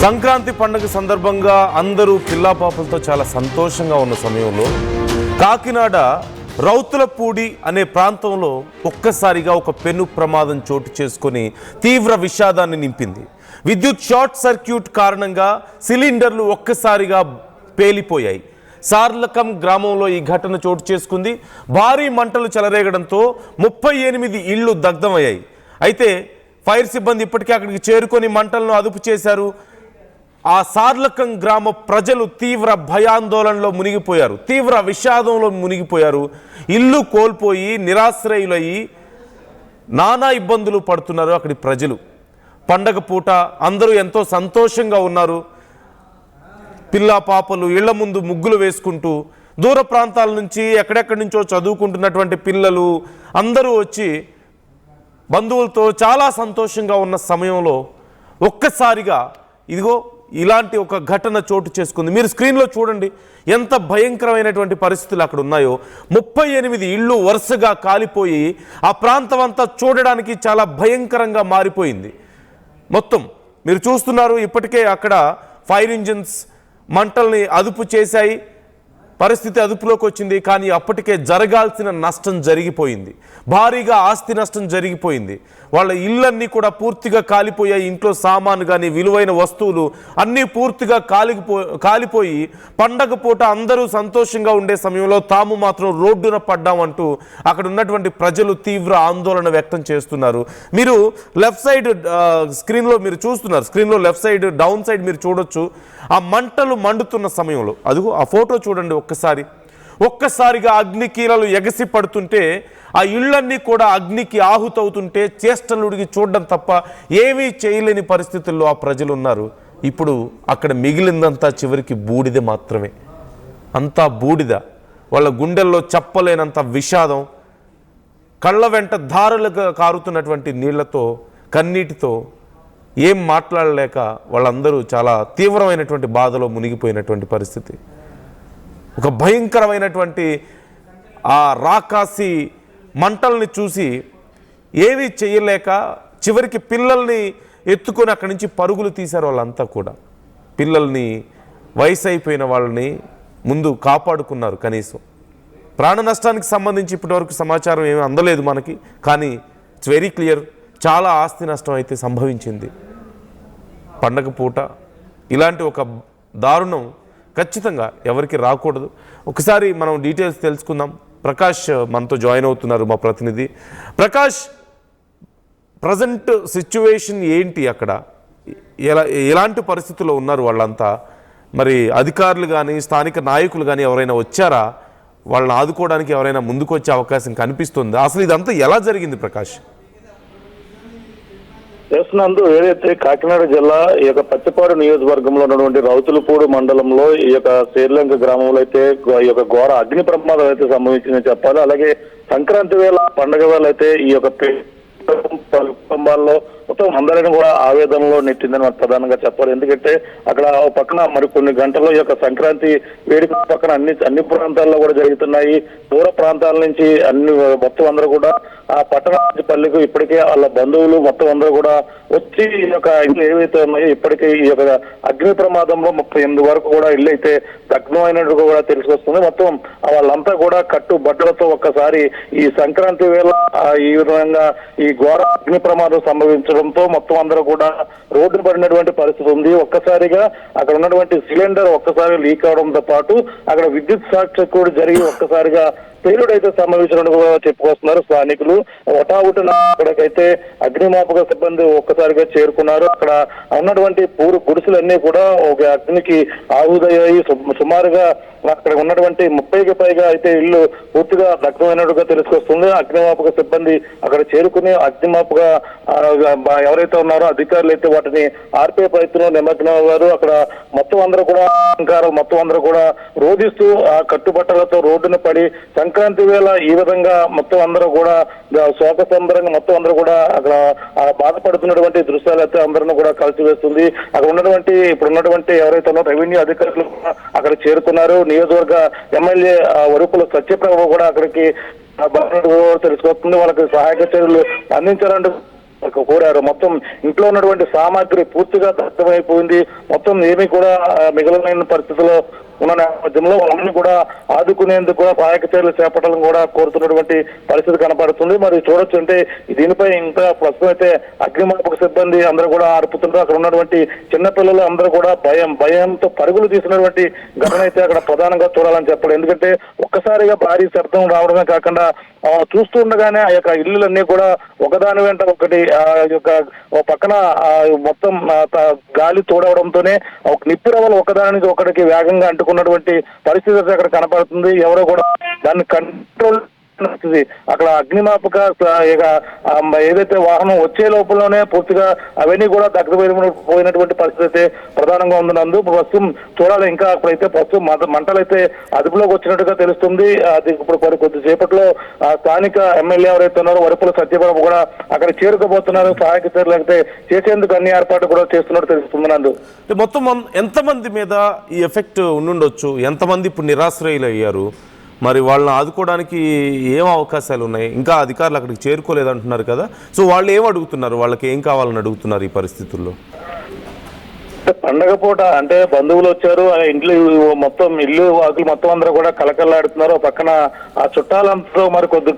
సంక్రాంతి పండుగ సందర్భంగా అందరూ పిల్లాపాపలతో చాలా సంతోషంగా ఉన్న సమయంలో కాకినాడ రౌతులపూడి అనే ప్రాంతంలో ఒక్కసారిగా ఒక పెను ప్రమాదం చోటు చేసుకొని తీవ్ర విషాదాన్ని నింపింది. విద్యుత్ షార్ట్ సర్క్యూట్ కారణంగా సిలిండర్లు ఒక్కసారిగా పేలిపోయాయి. సార్లకం గ్రామంలో ఈ ఘటన చోటు చేసుకుంది. భారీ మంటలు చెలరేగడంతో 38 ఇళ్లు దగ్ధమయ్యాయి. అయితే ఫైర్ సిబ్బంది ఇప్పటికే అక్కడికి చేరుకొని మంటలను అదుపు చేశారు. ఆ సార్లకం గ్రామ ప్రజలు తీవ్ర భయాందోళనలో మునిగిపోయారు, తీవ్ర విషాదంలో మునిగిపోయారు. ఇల్లు కోల్పోయి నిరాశ్రయులయ్యి నానా ఇబ్బందులు పడుతున్నారు అక్కడి ప్రజలు. పండగ పూట అందరూ ఎంతో సంతోషంగా ఉన్నారు. పిల్ల పాపలు ఇళ్ల ముందు ముగ్గులు వేసుకుంటూ, దూర ప్రాంతాల నుంచి ఎక్కడెక్కడి నుంచో చదువుకుంటున్నటువంటి పిల్లలు అందరూ వచ్చి బంధువులతో చాలా సంతోషంగా ఉన్న సమయంలో ఒక్కసారిగా ఇదిగో ఇలాంటి ఒక ఘటన చోటు చేసుకుంది. మీరు స్క్రీన్లో చూడండి ఎంత భయంకరమైనటువంటి పరిస్థితులు అక్కడ ఉన్నాయో. 38 ఇళ్ళు వరుసగా కాలిపోయి ఆ ప్రాంతం అంతా చూడడానికి చాలా భయంకరంగా మారిపోయింది. మొత్తం మీరు చూస్తున్నారు, ఇప్పటికే అక్కడ ఫైర్ ఇంజిన్స్ మంటల్ని అదుపు చేశాయి. పరిస్థితి అదుపులోకి వచ్చింది. కానీ అప్పటికే జరగాల్సిన నష్టం జరిగిపోయింది. భారీగా ఆస్తి నష్టం జరిగిపోయింది. వాళ్ళ ఇళ్ళన్నీ కూడా పూర్తిగా కాలిపోయాయి. ఇంట్లో సామాను కానీ విలువైన వస్తువులు అన్నీ పూర్తిగా కాలిపోయి పండగ పూట అందరూ సంతోషంగా ఉండే సమయంలో తాము మాత్రం రోడ్డున పడ్డామంటూ అక్కడ ఉన్నటువంటి ప్రజలు తీవ్ర ఆందోళన వ్యక్తం చేస్తున్నారు. మీరు లెఫ్ట్ సైడ్ స్క్రీన్లో మీరు చూస్తున్నారు, స్క్రీన్లో లెఫ్ట్ సైడ్ డౌన్ సైడ్ మీరు చూడొచ్చు. ఆ మంటలు మండుతున్న సమయంలో అదిగో ఆ ఫోటో చూడండి. ఒక్కసారిగా అగ్నికీలలు ఎగసి పడుతుంటే ఆ ఇళ్ళన్నీ కూడా అగ్నికి ఆహుతవుతుంటే చేష్టలుడికి చూడడం తప్ప ఏమీ చేయలేని పరిస్థితుల్లో ఆ ప్రజలు ఉన్నారు. ఇప్పుడు అక్కడ మిగిలిందంతా చివరికి బూడిద మాత్రమే. అంతా బూడిద. వాళ్ళ గుండెల్లో చెప్పలేనంత విషాదం, కళ్ళ వెంట ధారలుగా కారుతున్నటువంటి నీళ్లతో కన్నీటితో ఏం మాట్లాడలేక వాళ్ళందరూ చాలా తీవ్రమైనటువంటి బాధలో మునిగిపోయినటువంటి పరిస్థితి. ఒక భయంకరమైనటువంటి ఆ రాకాసి మంటల్ని చూసి ఏమీ చేయలేక చివరికి పిల్లల్ని ఎత్తుకొని అక్కడి నుంచి పరుగులు తీశారు వాళ్ళంతా కూడా. పిల్లల్ని, వయసు అయిపోయిన వాళ్ళని ముందు కాపాడుకున్నారు. కనీసం ప్రాణ నష్టానికి సంబంధించి ఇప్పటివరకు సమాచారం ఏమీ అందలేదు మనకి. కానీ ఇట్స్ వెరీ క్లియర్, చాలా ఆస్తి నష్టం అయితే సంభవించింది. పండగ పూట ఇలాంటి ఒక దారుణం ఖచ్చితంగా ఎవరికి రాకూడదు. ఒకసారి మనం డీటెయిల్స్ తెలుసుకుందాం. ప్రకాష్ మనతో జాయిన్ అవుతున్నారు, మా ప్రతినిధి. ప్రకాష్, ప్రజెంట్ సిచ్యువేషన్ ఏంటి అక్కడ? ఎలాంటి పరిస్థితుల్లో ఉన్నారు వాళ్ళంతా? మరి అధికారులు కానీ స్థానిక నాయకులు కానీ ఎవరైనా వచ్చారా? వాళ్ళని ఆదుకోవడానికి ఎవరైనా ముందుకు వచ్చే అవకాశం కనిపిస్తుందా? అసలు ఇదంతా ఎలా జరిగింది ప్రకాష్? చేస్తున్నందు ఏదైతే కాకినాడ జిల్లా ఈ యొక్క పత్తిపాడు నియోజకవర్గంలో ఉన్నటువంటి రౌతులపూడి మండలంలో ఈ యొక్క శ్రీలంక గ్రామంలో అయితే ఈ యొక్క ఘోర అగ్ని ప్రమాదం అయితే సంభవించిందని చెప్పాలి. అలాగే సంక్రాంతి వేళ పండుగ వేళ అయితే ఈ యొక్క కుటుంబాల్లో మొత్తం అందరిని కూడా ఆవేదనలో నెట్టిందని మనం ప్రధానంగా చెప్పాలి. ఎందుకంటే అక్కడ పక్కన మరి కొన్ని గంటల్లో ఈ యొక్క సంక్రాంతి వేడుక పక్కన అన్ని ప్రాంతాల్లో కూడా జరుగుతున్నాయి. దూర ప్రాంతాల నుంచి మొత్తం అందరూ కూడా ఆ పట్టణ పల్లెకు ఇప్పటికే వాళ్ళ బంధువులు మొత్తం అందరూ కూడా వచ్చి ఈ యొక్క ఇల్లు ఏవైతే ఉన్నాయో ఇప్పటికే ఈ యొక్క అగ్ని ప్రమాదంలో 38 వరకు కూడా ఇల్లు అయితే దగ్ధమైనట్టు కూడా తెలుసుకొస్తుంది. మొత్తం వాళ్ళంతా కూడా కట్టుబట్టలతో ఒక్కసారి ఈ సంక్రాంతి వేళ ఈ విధంగా ఈ ఘోర అగ్ని ప్రమాదం సంభవించడంతో మొత్తం అందరూ కూడా రోడ్డు పడినటువంటి పరిస్థితి ఉంది. ఒక్కసారిగా అక్కడ ఉన్నటువంటి సిలిండర్ ఒక్కసారి లీక్ అవడంతో పాటు అక్కడ విద్యుత్ షార్ట్ సర్క్యూట్ జరిగి ఒక్కసారిగా పేలుడైతే సంభవించినట్టు కూడా చెప్పుకొస్తున్నారు స్థానికులు. ఒటావుటిన అక్కడికైతే అగ్నిమాపక సిబ్బంది ఒక్కసారిగా చేరుకున్నారు. అక్కడ ఉన్నటువంటి గుడిసెలన్నీ కూడా ఒక అగ్నికి ఆహుదయ్యాయి. సుమారుగా అక్కడ ఉన్నటువంటి 30కి పైగా అయితే ఇల్లు పూర్తిగా దగ్ధమైనట్టుగా తెలుసుకొస్తుంది. అగ్నిమాపక సిబ్బంది అక్కడ చేరుకుని అగ్నిమాపక ఎవరైతే ఉన్నారో అధికారులు అయితే వాటిని ఆర్పే ప్రయత్నంలో నిమగ్నమయ్యారు. అక్కడ మొత్తం అందరూ కూడా మొత్తం అందరూ కూడా రోధిస్తూ ఆ కట్టుబట్టలతో రోడ్డున పడి సంక్రాంతి వేళ ఈ విధంగా మొత్తం అందరూ కూడా శోక సంబరంగా మొత్తం అందరూ కూడా అక్కడ బాధపడుతున్నటువంటి దృశ్యాలు అయితే అందరిని కూడా కలిసివేస్తుంది. అక్కడ ఇప్పుడున్నటువంటి ఎవరైతే ఉన్నారో రెవెన్యూ అధికారులు అక్కడ చేరుకున్నారు. నియోజకవర్గ ఎమ్మెల్యే వరుపుల సత్యప్రభ కూడా అక్కడికి తెలుసుకొస్తుంది. వాళ్ళకి సహాయక చర్యలు అందించాలంటూ కోరారు. మొత్తం ఇంట్లో ఉన్నటువంటి సామాగ్రి పూర్తిగా దగ్ధమైపోయింది. మొత్తం ఏమీ కూడా మిగలలేని పరిస్థితిలో ఉన్న నేపథ్యంలో వాళ్ళని కూడా ఆదుకునేందుకు కూడా సహాయక చర్యలు చేపట్టాలని కూడా కోరుతున్నటువంటి పరిస్థితి కనపడుతుంది. మరి చూడొచ్చు అంటే దీనిపై ఇంకా ప్రస్తుతం అయితే అగ్నిమాపక సిబ్బంది అందరూ కూడా అరుపుతుంటారు. అక్కడ ఉన్నటువంటి చిన్నపిల్లలు అందరూ కూడా భయంతో పరుగులు తీసినటువంటి ఘటన అయితే అక్కడ ప్రధానంగా చూడాలని చెప్పాలి. ఎందుకంటే ఒక్కసారిగా భారీ శబ్దం రావడమే కాకుండా చూస్తూ ఉండగానే ఆ యొక్క ఇల్లులన్నీ కూడా ఒకదాని వెంట ఒకటి ఆ యొక్క పక్కన మొత్తం గాలి తోడవడంతోనే ఒక నిప్పురవలు ఒకదానికి ఒకటికి వేగంగా అంటుకున్నటువంటి పరిస్థితి అక్కడ కనపడుతుంది. ఎవరో కూడా దాన్ని కంట్రోల్ అక్కడ అగ్నిమాపక ఏదైతే వాహనం వచ్చే లోపలనే పూర్తిగా అవన్నీ కూడా పోయినటువంటి పరిస్థితి అయితే ప్రధానంగా ఉంది. ప్రస్తుతం చూడాలి ఇంకా అప్పుడైతే ప్రస్తుతం మంటలు అయితే అదుపులోకి వచ్చినట్టుగా తెలుస్తుంది. అది ఇప్పుడు కొద్దిసేపట్లో స్థానిక ఎమ్మెల్యే ఎవరైతే ఉన్నారో వరపుల సత్యబాబు కూడా అక్కడ చేరుకోబోతున్నారు. సహాయక చర్యలు అయితే చేసేందుకు అన్ని ఏర్పాట్లు కూడా చేస్తున్నట్టు తెలుస్తుంది. నందు మొత్తం ఎంతమంది మీద ఈ ఎఫెక్ట్ ఉండుండొచ్చు? ఎంతమంది ఇప్పుడు నిరాశ్రయులు అయ్యారు? మరి వాళ్ళని ఆదుకోవడానికి ఏం అవకాశాలు ఉన్నాయి? ఇంకా అధికారులు అక్కడికి చేరుకోలేదంటున్నారు కదా, సో వాళ్ళు ఏం అడుగుతున్నారు? వాళ్ళకి ఏం కావాలని అడుగుతున్నారు ఈ పరిస్థితుల్లో? పండగ పూట అంటే బంధువులు వచ్చారు, ఇంట్లో మొత్తం ఇల్లు వాకులు మొత్తం అందరూ కూడా కలకల్లాడుతున్నారు. పక్కన ఆ చుట్టాలంతా మరి కొద్ది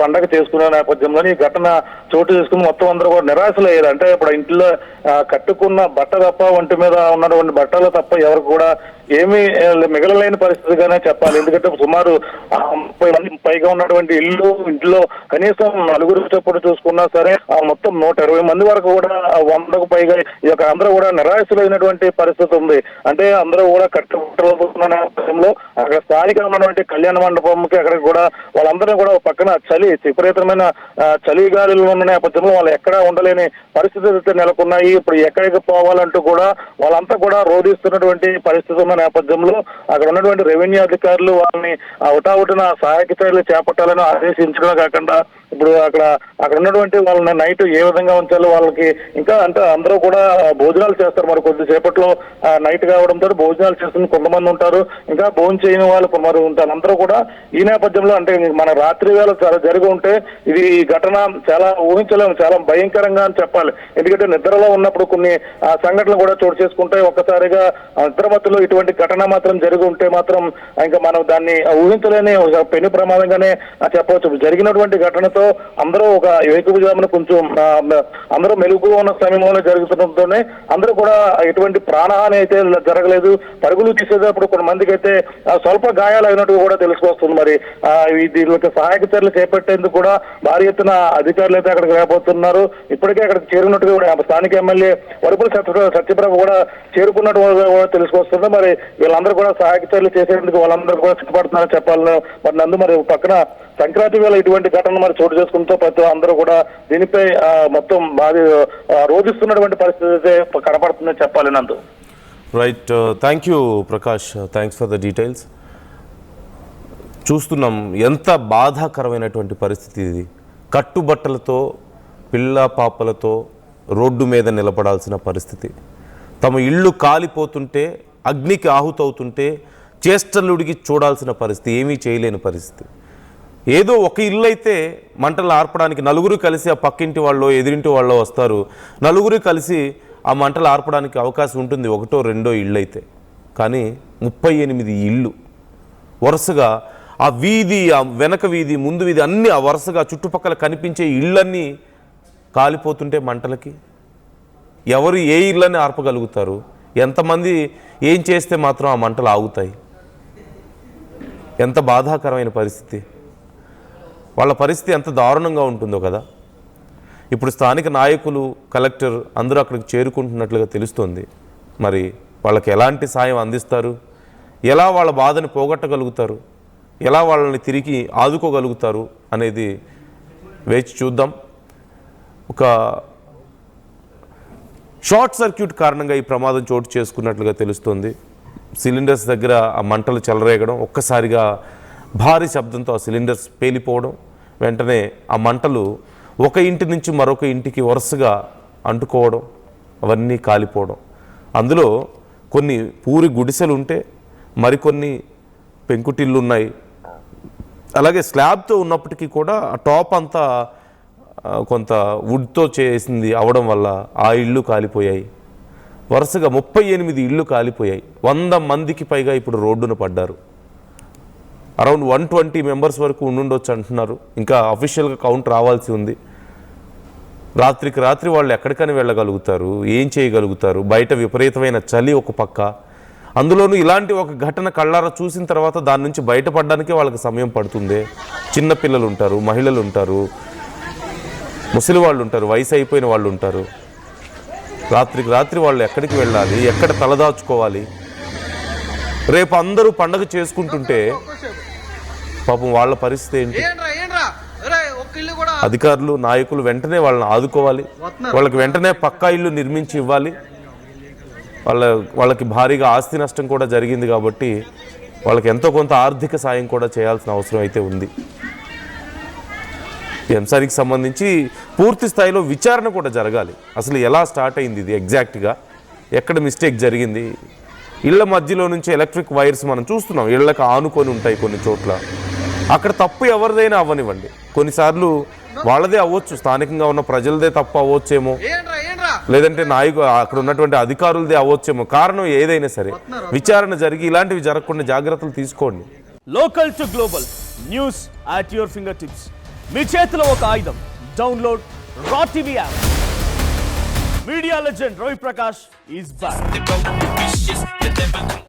పండగ చేసుకునే నేపథ్యంలో ఈ ఘటన చోటు చేసుకుని మొత్తం అందరూ కూడా నిరాశలు అయ్యారు. అంటే ఇప్పుడు ఇంట్లో కట్టుకున్న బట్ట తప్ప ఒంటి మీద ఉన్నటువంటి బట్టలు తప్ప ఎవరికి కూడా ఏమీ మిగలలేని పరిస్థితిగానే చెప్పాలి. ఎందుకంటే సుమారు 30 మంది పైగా ఉన్నటువంటి ఇంట్లో కనీసం నలుగురు చొప్పున చూసుకున్నా సరే మొత్తం 120 మంది వరకు కూడా 100కు పైగా ఈ యొక్క అందరూ కూడా నిరాశలైనటువంటి పరిస్థితి ఉంది. అంటే అందరూ కూడా కట్టుబడుతున్న నేపథ్యంలో అక్కడ స్థానికంగా ఉన్నటువంటి కళ్యాణ మండపంకి అక్కడ కూడా వాళ్ళందరూ కూడా పక్కన విపరీతమైన చలి గాలిలో ఉన్న నేపథ్యంలో వాళ్ళు ఎక్కడా ఉండలేని పరిస్థితులు అయితే నెలకొన్నాయి. ఇప్పుడు ఎక్కడికి పోవాలంటూ కూడా వాళ్ళంతా కూడా రోధిస్తున్నటువంటి పరిస్థితి ఉన్న నేపథ్యంలో అక్కడ ఉన్నటువంటి రెవెన్యూ అధికారులు వాళ్ళని ఒకటావుటిన సహాయక చర్యలు చేపట్టాలని ఆదేశించడమే కాకుండా ఇప్పుడు అక్కడ ఉన్నటువంటి వాళ్ళని నైట్ ఏ విధంగా ఉంచాలో వాళ్ళకి ఇంకా అంటే అందరూ కూడా భోజనాలు చేస్తారు. మరి కొద్దిసేపట్లో నైట్ కావడంతో భోజనాలు చేస్తున్న కొంతమంది ఉంటారు, ఇంకా భోజనం చేయని వాళ్ళు మరి ఉంటారు. అందరూ కూడా ఈ నేపథ్యంలో అంటే మన రాత్రి వేళ జరిగి ఉంటే ఇది ఈ ఘటన చాలా ఊహించలేము, చాలా భయంకరంగా అని చెప్పాలి. ఎందుకంటే నిద్రలో ఉన్నప్పుడు కొన్ని సంఘటనలు కూడా చోటు చేసుకుంటాయి. ఒక్కసారిగా నిద్ర మధ్యలో ఇటువంటి ఘటన మాత్రం జరిగి ఉంటే మాత్రం ఇంకా మనం దాన్ని ఊహించలేని పెను ప్రమాదంగానే చెప్పవచ్చు. జరిగినటువంటి ఘటనతో అందరూ ఒక ఏకభుజామున కొంచెం అందరూ మెలుగుగా ఉన్న సమయంలో జరుగుతుండటంతోనే అందరూ కూడా ఎటువంటి ప్రాణహాని అయితే జరగలేదు. పరుగులు తీసేటప్పుడు కొంతమందికి అయితే స్వల్ప గాయాలు అయినట్టు కూడా తెలుసుకొస్తుంది. మరి దీనికి సహాయక చర్యలు చేపట్టేందుకు కూడా భారీ ఎత్తున అధికారులు అయితే అక్కడికి రాబోతున్నారు. ఇప్పటికే అక్కడికి చేరున్నట్టుగా కూడా స్థానిక ఎమ్మెల్యే వరపుల సత్యప్రభ కూడా చేరుకున్నట్టు కూడా తెలుసుకొస్తుంది. మరి వీళ్ళందరూ కూడా సహాయక చర్యలు చేసేందుకు వాళ్ళందరూ కూడా సిద్ధపడుతున్నారని చెప్పాలని మరి నందు మరి పక్కన సంక్రాంతి వేళ ఇటువంటి ఘటన మరి చోటు చేసుకుంటూ ప్రతి అందరూ కూడా దీనిపై మొత్తం రోధిస్తున్నటువంటి పరిస్థితి అయితే కనపడుతుందని చెప్పాలి నందు. Right, thank you Prakash, thanks for the details. చూస్తున్నాం ఎంత బాధాకరమైనటువంటి పరిస్థితి ఇది. కట్టుబట్టలతో పిల్ల పాపలతో రోడ్డు మీద నిలబడాల్సిన పరిస్థితి, తమ ఇళ్ళు కాలిపోతుంటే అగ్నికి ఆహుతవుతుంటే చేష్టలుడికి చూడాల్సిన పరిస్థితి, ఏమీ చేయలేని పరిస్థితి. ఏదో ఒక ఇల్లు అయితే మంటలు ఆర్పడానికి నలుగురు కలిసి ఆ పక్కింటి వాళ్ళు ఎదురింటి వాళ్ళు వస్తారు, నలుగురు కలిసి ఆ మంటలు ఆర్పడానికి అవకాశం ఉంటుంది, ఒకటో రెండో ఇళ్ళు అయితే. కానీ 38 ఇళ్ళు వరుసగా ఆ వీధి, ఆ వెనక వీధి, ముందు వీధి అన్నీ ఆ వరుసగా చుట్టుపక్కల కనిపించే ఇళ్ళన్నీ కాలిపోతుంటే మంటలకి ఎవరు ఏ ఇళ్ళని ఆర్పగలుగుతారు? ఎంతమంది ఏం చేస్తే మాత్రం ఆ మంటలు ఆగుతాయి? ఎంత బాధాకరమైన పరిస్థితి, వాళ్ళ పరిస్థితి ఎంత దారుణంగా ఉంటుందో కదా. ఇప్పుడు స్థానిక నాయకులు, కలెక్టర్ అందరూ అక్కడికి చేరుకుంటున్నట్లుగా తెలుస్తోంది. మరి వాళ్ళకి ఎలాంటి సాయం అందిస్తారు? ఎలా వాళ్ళ బాధని పోగొట్టగలుగుతారు? ఎలా వాళ్ళని తిరిగి ఆదుకోగలుగుతారు అనేది వేచి చూద్దాం. ఒక షార్ట్ సర్క్యూట్ కారణంగా ఈ ప్రమాదం చోటు చేసుకున్నట్లుగా తెలుస్తోంది. సిలిండర్స్ దగ్గర ఆ మంటలు చెలరేగడం, ఒక్కసారిగా భారీ శబ్దంతో ఆ సిలిండర్స్ పేలిపోవడం, వెంటనే ఆ మంటలు ఒక ఇంటి నుంచి మరొక ఇంటికి వరుసగా అంటుకోవడం, అవన్నీ కాలిపోవడం. అందులో కొన్ని పూరి గుడిసెలు ఉంటే మరికొన్ని పెంకుటిళ్ళు ఉన్నాయి. అలాగే స్లాబ్తో ఉన్నప్పటికీ కూడా ఆ టాప్ అంతా కొంత వుడ్తో చేసింది అవడం వల్ల ఆ ఇళ్ళు కాలిపోయాయి. వరుసగా 38 ఇళ్ళు కాలిపోయాయి. 100 మందికి పైగా ఇప్పుడు రోడ్డున పడ్డారు. అరౌండ్ 120 మెంబర్స్ వరకు ఉండుండొచ్చు అంటున్నారు. ఇంకా అఫీషియల్గా కౌంట్ రావాల్సి ఉంది. రాత్రికి రాత్రి వాళ్ళు ఎక్కడికైనా వెళ్ళగలుగుతారు, ఏం చేయగలుగుతారు? బయట విపరీతమైన చలి ఒక పక్క, అందులోనూ ఇలాంటి ఒక ఘటన కళ్ళారా చూసిన తర్వాత దాని నుంచి బయటపడడానికే వాళ్ళకి సమయం పడుతుంది. చిన్నపిల్లలు ఉంటారు, మహిళలు ఉంటారు, ముసలి వాళ్ళు ఉంటారు, వయసు అయిపోయిన వాళ్ళు ఉంటారు. రాత్రికి రాత్రి వాళ్ళు ఎక్కడికి వెళ్ళాలి, ఎక్కడ తలదాచుకోవాలి? రేపు అందరూ పండగ చేసుకుంటుంటే పాపం వాళ్ళ పరిస్థితి ఏంటి? అధికారులు, నాయకులు వెంటనే వాళ్ళని ఆదుకోవాలి. వాళ్ళకి వెంటనే పక్కా ఇల్లు నిర్మించి ఇవ్వాలి. వాళ్ళకి భారీగా ఆస్తి నష్టం కూడా జరిగింది కాబట్టి వాళ్ళకి ఎంతో కొంత ఆర్థిక సాయం కూడా చేయాల్సిన అవసరం అయితే ఉంది. ఈ అంశానికి సంబంధించి పూర్తి స్థాయిలో విచారణ కూడా జరగాలి. అసలు ఎలా స్టార్ట్ అయింది ఇది, ఎగ్జాక్ట్గా ఎక్కడ మిస్టేక్ జరిగింది? ఇళ్ల మధ్యలో నుంచి ఎలక్ట్రిక్ వైర్స్ మనం చూస్తున్నాం, ఇళ్లకు ఆనుకొని ఉంటాయి కొన్ని చోట్ల. అక్కడ తప్పు ఎవరిదైనా అవ్వనివ్వండి, కొన్నిసార్లు వాళ్ళదే అవ్వచ్చు, స్థానికంగా ఉన్న ప్రజలదే తప్పు అవ్వచ్చేమో, లేదంటే అక్కడ ఉన్నటువంటి అధికారులదే అవ్వచ్చేమో. కారణం ఏదైనా సరే విచారణ జరిగి ఇలాంటివి జరగకుండా జాగ్రత్తలు తీసుకోండి. Local to global news at your fingertips. మీ చేతిలో ఒక ఆయుధం. డౌన్లోడ్ రా TV app. Media legend Ravi Prakash is back.